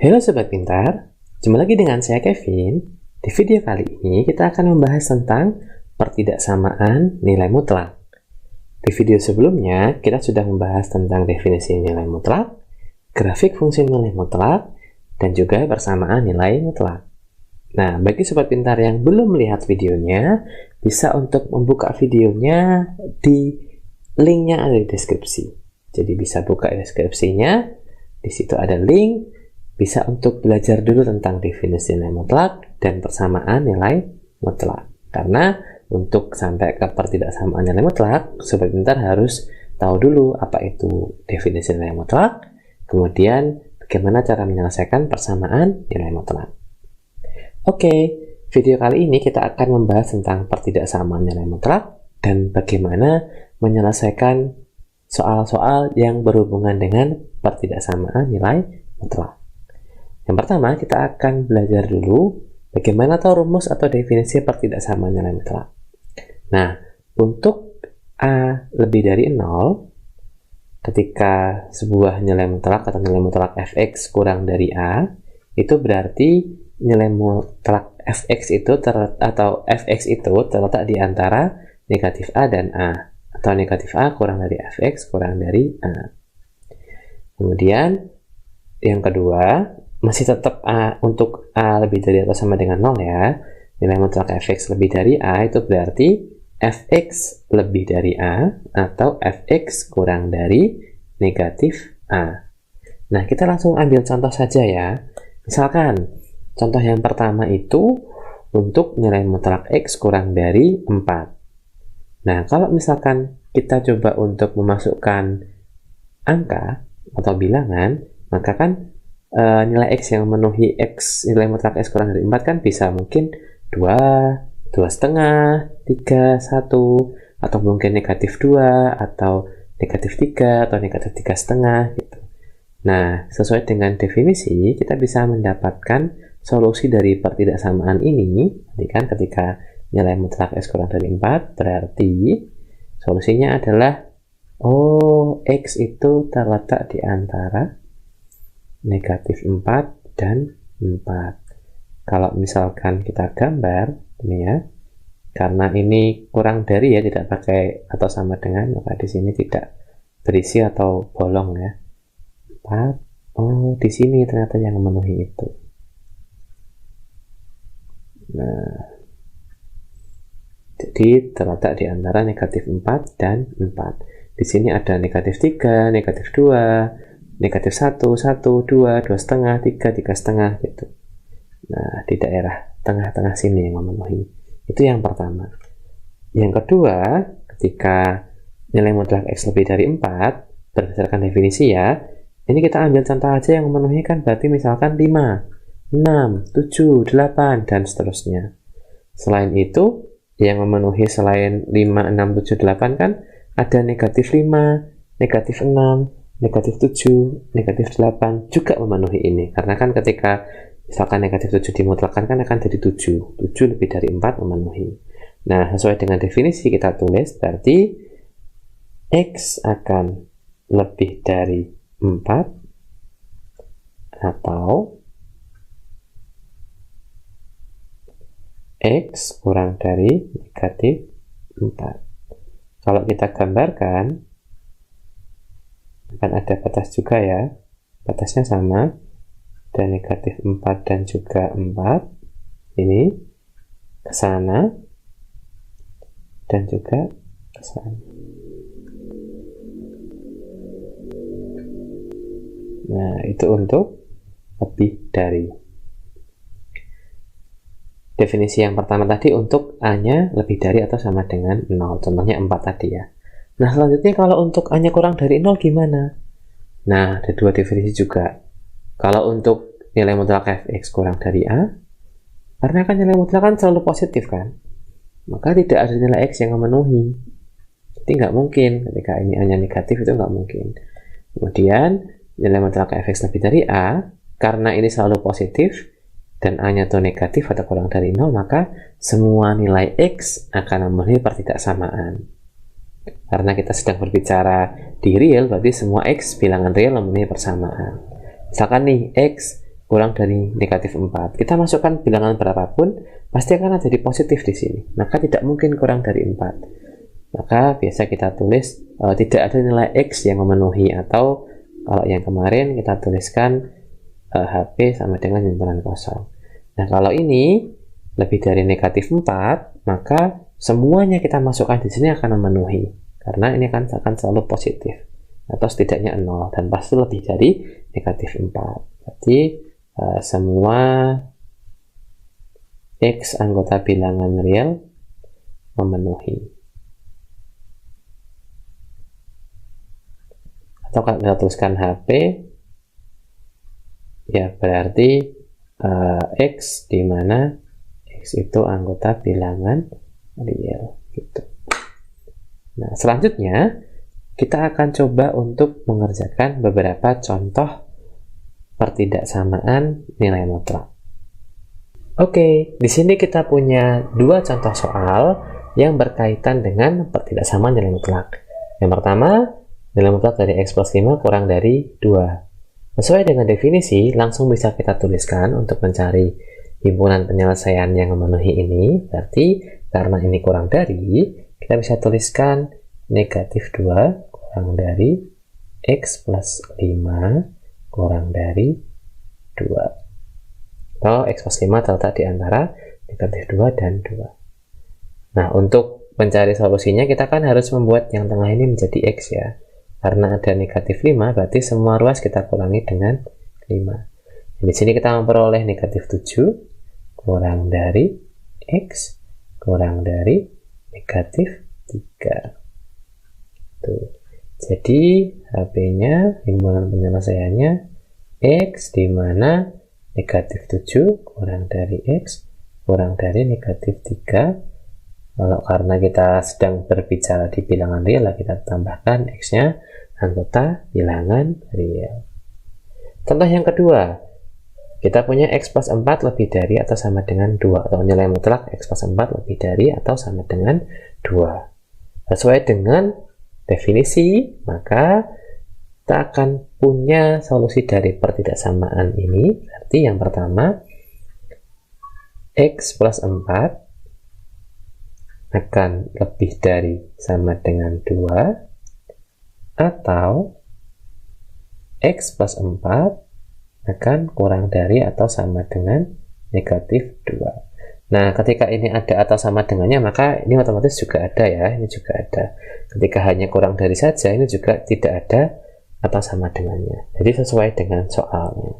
Halo Sobat Pintar, jumpa lagi dengan saya Kevin. Di video kali ini kita akan membahas tentang pertidaksamaan nilai mutlak. Di video sebelumnya kita sudah membahas tentang definisi nilai mutlak, grafik fungsi nilai mutlak, dan juga persamaan nilai mutlak. Nah, bagi Sobat Pintar yang belum melihat videonya, bisa untuk membuka videonya di linknya ada di deskripsi. Jadi bisa buka deskripsinya, di situ ada link. Bisa untuk belajar dulu tentang definisi nilai mutlak dan persamaan nilai mutlak. Karena untuk sampai ke pertidaksamaan nilai mutlak, Sobat Pintar harus tahu dulu apa itu definisi nilai mutlak, kemudian bagaimana cara menyelesaikan persamaan nilai mutlak. Oke, video kali ini kita akan membahas tentang pertidaksamaan nilai mutlak dan bagaimana menyelesaikan soal-soal yang berhubungan dengan pertidaksamaan nilai mutlak. Yang pertama, kita akan belajar dulu bagaimana tahu rumus atau definisi pertidaksamaan nilai mutlak. Nah, untuk A lebih dari 0, ketika sebuah nilai mutlak atau nilai mutlak fx kurang dari A, itu berarti nilai mutlak fx itu terletak di antara negatif A dan A, atau negatif A kurang dari fx kurang dari A. Kemudian, yang kedua, masih tetap A, untuk A lebih dari atau sama dengan 0 ya. Nilai mutlak fx lebih dari A itu berarti fx lebih dari A atau fx kurang dari negatif A. Nah, kita langsung ambil contoh saja ya. Misalkan, contoh yang pertama itu untuk nilai mutlak x kurang dari 4. Nah, kalau misalkan kita coba untuk memasukkan angka atau bilangan, maka kan nilai x yang memenuhi x, nilai mutlak x kurang dari 4 kan bisa mungkin 2, 2,5, 3, 1, atau mungkin negatif 2, atau negatif 3, atau negatif 3,5 gitu. Nah, sesuai dengan definisi, kita bisa mendapatkan solusi dari pertidaksamaan ini. Jadi kan ketika nilai mutlak x kurang dari 4, berarti solusinya adalah x itu terletak di antara negatif 4 dan 4. Kalau misalkan kita gambar ini ya, karena ini kurang dari ya, tidak pakai atau sama dengan, maka di sini tidak berisi atau bolong ya. 4. Di sini ternyata yang memenuhi itu. Nah, jadi terletak di antara negatif 4 dan 4. Di sini ada negatif 3, negatif 2, negatif 1, 1, 2, 2,5, 3, 3,5 gitu. Nah, di daerah tengah-tengah sini yang memenuhi. Itu yang pertama. Yang kedua, ketika nilai mutlak x lebih dari 4, berdasarkan definisi ya, ini kita ambil contoh aja yang memenuhi kan berarti misalkan 5, 6, 7, 8, dan seterusnya. Selain itu, yang memenuhi selain 5, 6, 7, 8 kan ada negatif 5, negatif 6, negatif 7, negatif 8 juga memenuhi ini. Karena kan ketika misalkan negatif 7 dimutlakkan kan akan jadi 7. 7 lebih dari 4 memenuhi. Nah, sesuai dengan definisi kita tulis, berarti x akan lebih dari 4 atau x kurang dari negatif 4. Kalau kita gambarkan, akan ada batas juga ya, batasnya sama, dan negatif 4 dan juga 4 ini ke sana dan juga ke sana. Nah, itu untuk lebih dari. Definisi yang pertama tadi untuk A-nya lebih dari atau sama dengan 0, contohnya 4 tadi ya. Nah, selanjutnya kalau untuk A-nya kurang dari 0 gimana? Nah, ada dua definisi juga. Kalau untuk nilai mutlak fx kurang dari A, karena kan nilai mutlak kan selalu positif kan, maka tidak ada nilai x yang memenuhi. Jadi nggak mungkin ketika ini A-nya negatif, itu nggak mungkin. Kemudian nilai mutlak fx lebih dari A, karena ini selalu positif dan A-nya itu negatif atau kurang dari 0, maka semua nilai x akan memenuhi pertidaksamaan. Karena kita sedang berbicara di real, berarti semua x bilangan real memenuhi persamaan. Misalkan nih, x kurang dari negatif 4. Kita masukkan bilangan berapapun, pasti akan ada di positif di sini. Maka tidak mungkin kurang dari 4. Maka biasa kita tulis tidak ada nilai X yang memenuhi, atau kalau yang kemarin kita tuliskan HP sama dengan himpunan kosong. Nah, kalau ini lebih dari negatif 4, maka semuanya kita masukkan di sini akan memenuhi. Karena ini akan selalu positif. Atau setidaknya 0, dan pasti lebih dari negatif 4. Berarti semua X anggota bilangan real memenuhi. Atau kalau kita tuliskan HP, ya berarti X di mana X itu anggota bilangan real gitu. Nah, selanjutnya kita akan coba untuk mengerjakan beberapa contoh pertidaksamaan nilai mutlak. Oke, di sini kita punya dua contoh soal yang berkaitan dengan pertidaksamaan nilai mutlak. Yang pertama, nilai mutlak dari X plus 5 kurang dari 2. Sesuai dengan definisi, langsung bisa kita tuliskan untuk mencari himpunan penyelesaian yang memenuhi ini. Berarti karena ini kurang dari, kita bisa tuliskan negatif 2 kurang dari X plus 5 kurang dari 2. Atau X plus 5 terletak di antara negatif 2 dan 2. Nah, untuk mencari solusinya, kita kan harus membuat yang tengah ini menjadi X ya. Karena ada negatif 5, berarti semua ruas kita kurangi dengan 5. Di sini kita memperoleh negatif 7 kurang dari X kurang dari negatif 3. Tuh. Jadi HP-nya, himpunan penyelesaiannya X, di mana negatif 7 kurang dari X kurang dari negatif 3. Kalau karena kita sedang berbicara di bilangan real, kita tambahkan X-nya anggota bilangan real. Contoh yang kedua, kita punya X plus 4 lebih dari atau sama dengan 2, atau nilai mutlak X plus 4 lebih dari atau sama dengan 2. Sesuai dengan definisi, maka kita akan punya solusi dari pertidaksamaan ini. Berarti yang pertama, X plus 4 akan lebih dari sama dengan 2, atau X plus 4 akan kurang dari atau sama dengan negatif 2. Nah, ketika ini ada atau sama dengannya, maka ini otomatis juga ada ya, ini juga ada. Ketika hanya kurang dari saja, ini juga tidak ada atau sama dengannya. Jadi sesuai dengan soalnya.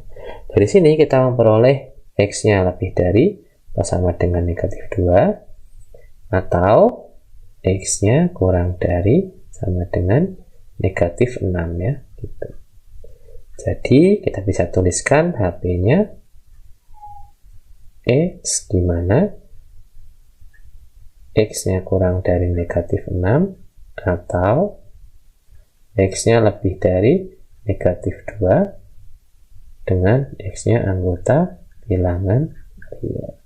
Dari sini kita memperoleh X-nya lebih dari atau sama dengan negatif 2, atau X-nya kurang dari sama dengan negatif 6 ya, gitu. Jadi kita bisa tuliskan HP-nya X, di mana X-nya kurang dari negatif 6, atau X-nya lebih dari negatif 2 dengan X-nya anggota bilangan real.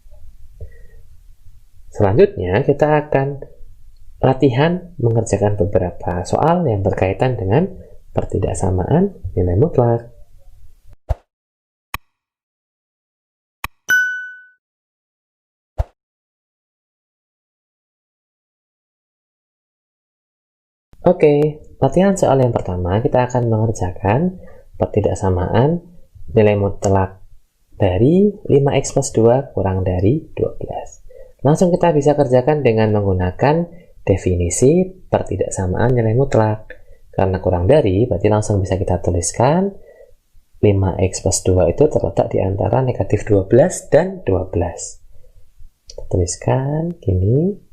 Selanjutnya kita akan latihan mengerjakan beberapa soal yang berkaitan dengan pertidaksamaan nilai mutlak. Oke, latihan soal yang pertama kita akan mengerjakan pertidaksamaan nilai mutlak dari 5x plus 2 kurang dari 12. Langsung kita bisa kerjakan dengan menggunakan definisi pertidaksamaan nilai mutlak. Karena kurang dari, berarti langsung bisa kita tuliskan 5x plus 2 itu terletak di antara negatif 12 dan 12. Kita tuliskan gini.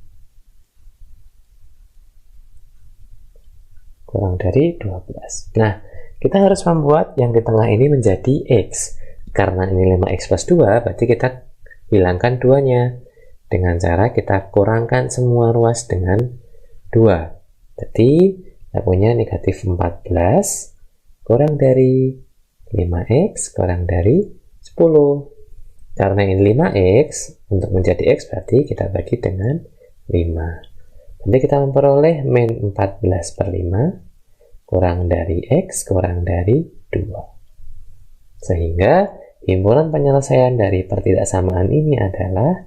Kurang dari 12. Nah, kita harus membuat yang di tengah ini menjadi X. Karena ini 5x plus 2, berarti kita hilangkan 2-nya. Dengan cara kita kurangkan semua ruas dengan 2. Jadi, kita punya negatif 14 kurang dari 5x kurang dari 10. Karena ini 5x, untuk menjadi x berarti kita bagi dengan 5. Nanti kita memperoleh min 14 per 5 kurang dari X kurang dari 2. Sehingga Himpunan penyelesaian dari pertidaksamaan ini adalah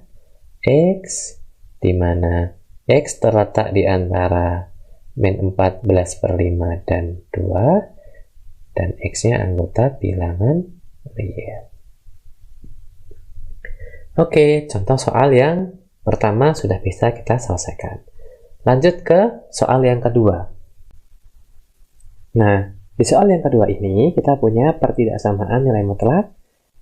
X, di mana X terletak di antara min 14/5 dan 2, dan X-nya anggota bilangan real. Oke, contoh soal yang pertama sudah bisa kita selesaikan. Lanjut ke soal yang kedua. Nah, di soal yang kedua ini kita punya pertidaksamaan nilai mutlak.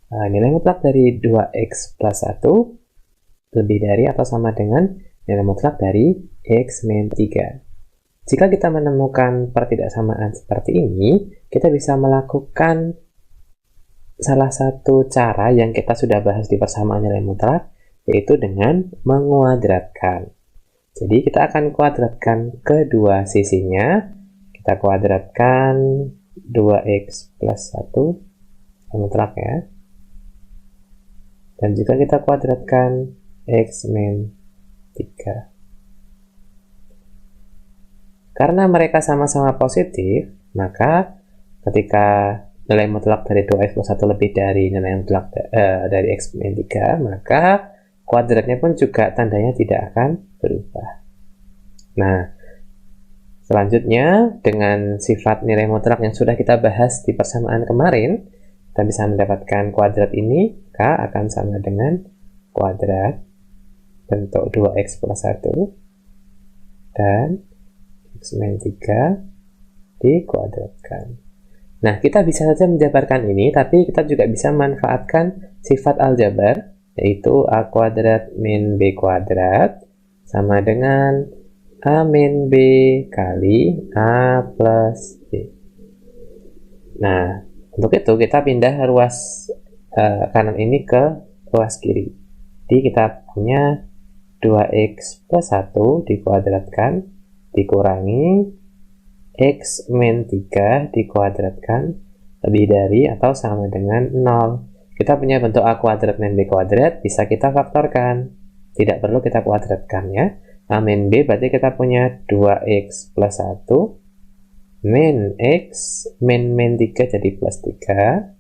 Nilai mutlak dari 2x plus 1 lebih dari atau sama dengan nilai mutlak dari x min 3. Jika kita menemukan pertidaksamaan seperti ini, kita bisa melakukan salah satu cara yang kita sudah bahas di persamaan nilai mutlak, yaitu dengan menguadratkan. Jadi kita akan kuadratkan kedua sisinya. Kita kuadratkan 2x plus 1 mutlak ya. Dan juga kita kuadratkan x min 3. Karena mereka sama-sama positif, maka ketika nilai mutlak dari 2x plus 1 lebih dari nilai mutlak dari x min 3, maka kuadratnya pun juga tandanya tidak akan berubah. Nah, selanjutnya dengan sifat nilai mutlak yang sudah kita bahas di persamaan kemarin, kita bisa mendapatkan kuadrat ini, K akan sama dengan kuadrat bentuk 2x plus 1 dan x min 3 dikuadratkan. Nah, kita bisa saja menjabarkan ini, tapi kita juga bisa manfaatkan sifat aljabar, yaitu a kuadrat min b kuadrat sama dengan a min b kali a plus b. Nah, untuk itu kita pindah ruas kanan ini ke ruas kiri. Jadi kita punya 2x plus 1 dikuadratkan dikurangi x min 3 dikuadratkan lebih dari atau sama dengan 0. Kita punya bentuk a kuadrat min b kuadrat, bisa kita faktorkan. Tidak perlu kita kuadratkan ya. A min b berarti kita punya 2x plus 1 min x min 3 jadi plus 3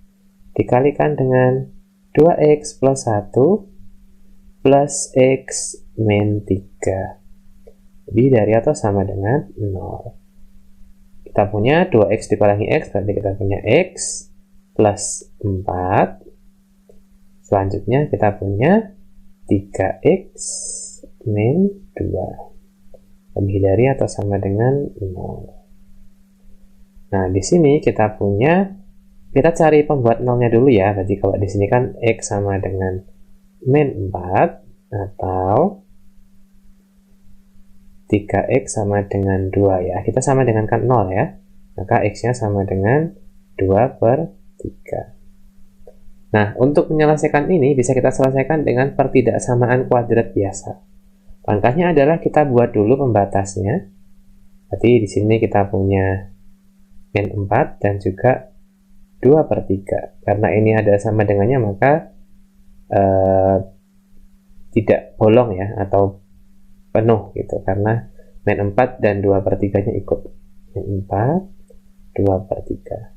dikalikan dengan 2x plus 1 plus x min 3 lebih dari atau sama dengan 0. Kita punya 2x dikurangi x berarti kita punya x plus 4. Selanjutnya kita punya 3x min 2 lebih dari atau sama dengan 0. Nah, di sini kita cari pembuat nolnya dulu ya. Jadi kalau di sini kan x sama dengan min 4 atau 3x sama dengan 2 ya. Kita sama dengan kan 0 ya. Maka x-nya sama dengan 2/3. Nah, untuk menyelesaikan ini bisa kita selesaikan dengan pertidaksamaan kuadrat biasa. Langkahnya adalah kita buat dulu pembatasnya. Berarti di sini kita punya min 4 dan juga 2/3. Karena ini ada sama dengannya, maka tidak bolong ya, atau penuh gitu. Karena min 4 dan 2/3 nya ikut. Min 4, 2/3.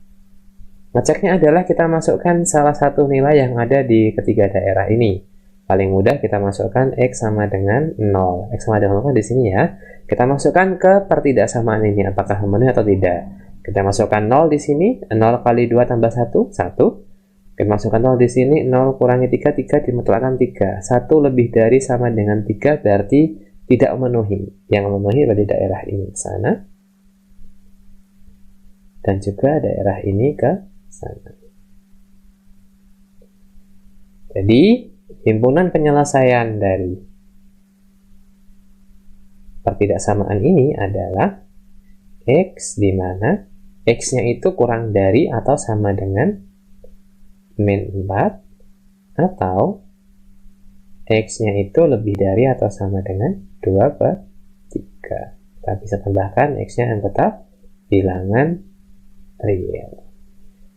Ngeceknya adalah kita masukkan salah satu nilai yang ada di ketiga daerah ini. Paling mudah kita masukkan x sama dengan 0. X sama dengan 0 di sini ya. Kita masukkan ke pertidaksamaan ini, apakah memenuhi atau tidak. Kita masukkan 0 di sini, 0 kali 2 tambah 1, 1. Kita masukkan 0 di sini, 0 kurangi 3, 3 dimutlakkan 3. 1 lebih dari sama dengan 3 berarti tidak memenuhi. Yang memenuhi berarti daerah ini ke sana. Dan juga daerah ini ke sana. Jadi, himpunan penyelesaian dari pertidaksamaan ini adalah x, di mana x-nya itu kurang dari atau sama dengan min 4, atau x-nya itu lebih dari atau sama dengan 2/3. Kita bisa tambahkan x-nya anggota bilangan real.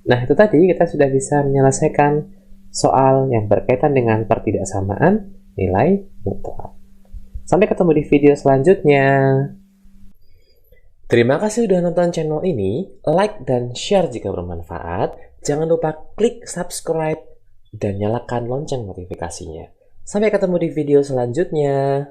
Nah, itu tadi kita sudah bisa menyelesaikan soal yang berkaitan dengan pertidaksamaan nilai mutlak. Sampai ketemu di video selanjutnya. Terima kasih sudah nonton channel ini. Like dan share jika bermanfaat. Jangan lupa klik subscribe dan nyalakan lonceng notifikasinya. Sampai ketemu di video selanjutnya.